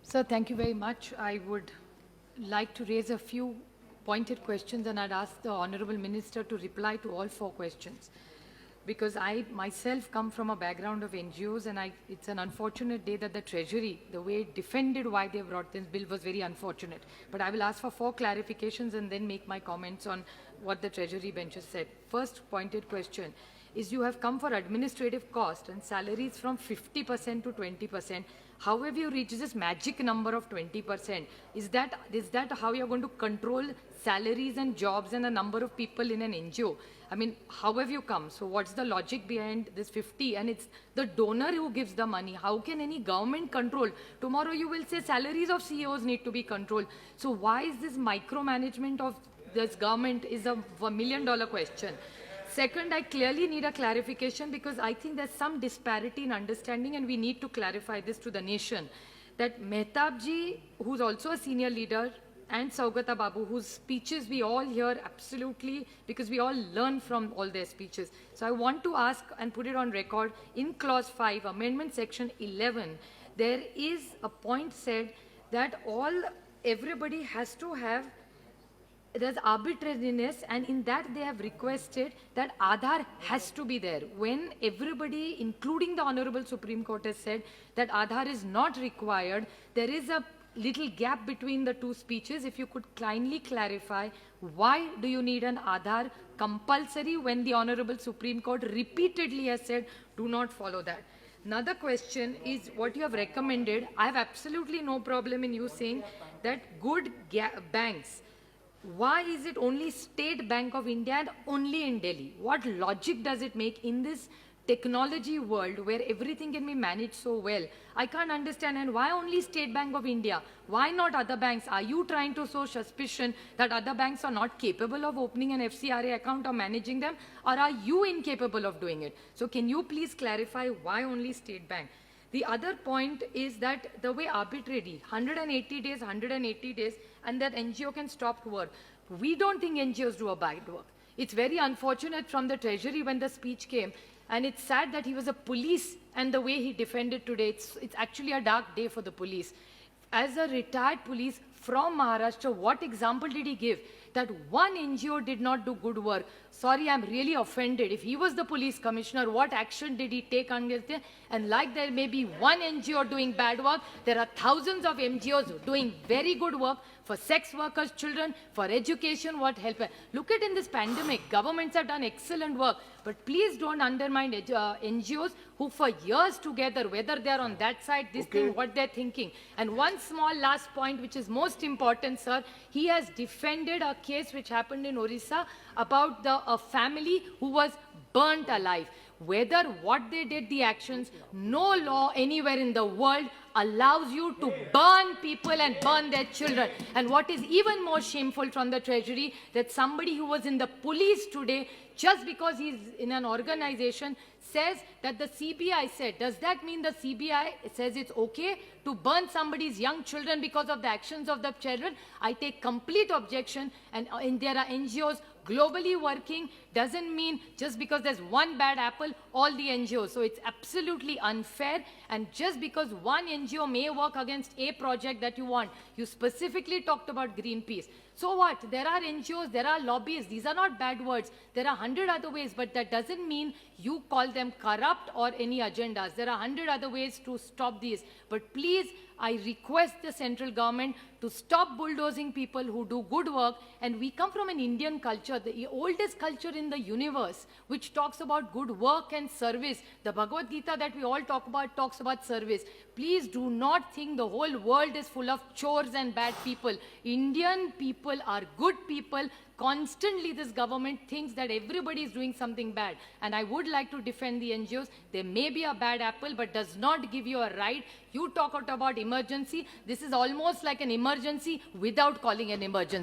Sir, thank you very much. I would like to raise a few pointed questions, and I'd ask the Honorable Minister to reply to all 4 questions. Because I myself come from a background of NGOs, and it's an unfortunate day that the Treasury, the way it defended why they brought this bill was very unfortunate. But I will ask for 4 clarifications and then make my comments on what the Treasury bench has said. First pointed question is, you have come for administrative cost and salaries from 50% to 20%. How have you reached this magic number of 20%? Is that how you're going to control salaries and jobs and the number of people in an NGO? I mean, how have you come? So what's the logic behind this 50? And it's the donor who gives the money. How can any government control? Tomorrow you will say salaries of CEOs need to be controlled. So why is this micromanagement of this government is a $1 million question. Second, I clearly need a clarification, because I think there's some disparity in understanding, and we need to clarify this to the nation, that Mehtab ji, who's also a senior leader, and Saugata Babu, whose speeches we all hear absolutely, because we all learn from all their speeches. So I want to ask and put it on record, in clause 5, amendment section 11, there is a point said that everybody has to have, there's arbitrariness, and in that they have requested that Aadhaar has to be there. When everybody, including the Honorable Supreme Court, has said that Aadhaar is not required, there is a little gap between the 2 speeches. If you could kindly clarify, why do you need an Aadhaar compulsory when the Honorable Supreme Court repeatedly has said, do not follow that? Another question is what you have recommended. I have absolutely no problem in you saying that good banks. Why is it only State Bank of India and only in Delhi? What logic does it make in this technology world where everything can be managed so well? I can't understand. And why only State Bank of India? Why not other banks? Are you trying to sow suspicion that other banks are not capable of opening an FCRA account or managing them? Or are you incapable of doing it? So can you please clarify why only State Bank? The other point is that the way arbitrary, 180 days, and that NGO can stop work. We don't think NGOs do a bad work. It's very unfortunate from the Treasury when the speech came, and it's sad that he was a police, and the way he defended today, it's actually a dark day for the police. As a retired police from Maharashtra, what example did he give? That one NGO did not do good work. Sorry, I'm really offended. If he was the police commissioner, what action did he take against them? And like there may be one NGO doing bad work, there are thousands of NGOs doing very good work for sex workers, children, for education, what help. Look at in this pandemic, governments have done excellent work, but please don't undermine NGOs who for years together, whether they're on that side, this thing, what they're thinking. And one small last point, which is most important, sir, he has defended a case which happened in Orissa about a family who was burnt alive. Whether what they did, the actions, no law anywhere in the world allows you to burn people and burn their children. And what is even more shameful from the Treasury, that somebody who was in the police today, just because he's in an organization, says that the CBI said, does that mean the CBI says it's okay to burn somebody's young children because of the actions of the children? I take complete objection, and there are NGOs globally working, doesn't mean just because there's one bad apple, all the NGOs. So it's absolutely unfair, and just because one NGO may work against a project that you want, you specifically talked about Greenpeace. So what? There are NGOs, there are lobbies. These are not bad words. There are 100 other ways, but that doesn't mean you call them corrupt or any agendas. There are 100 other ways to stop these. But please, I request the central government to stop bulldozing people who do good work. And we come from an Indian culture, the oldest culture in the universe, which talks about good work and service. The Bhagavad Gita that we all talk about talks about service. Please do not think the whole world is full of chores and bad people. Indian people are good people. Constantly this government thinks that everybody is doing something bad. And I would like to defend the NGOs. There may be a bad apple, but does not give you a right. You talk about emergency. This is almost like an emergency without calling an emergency.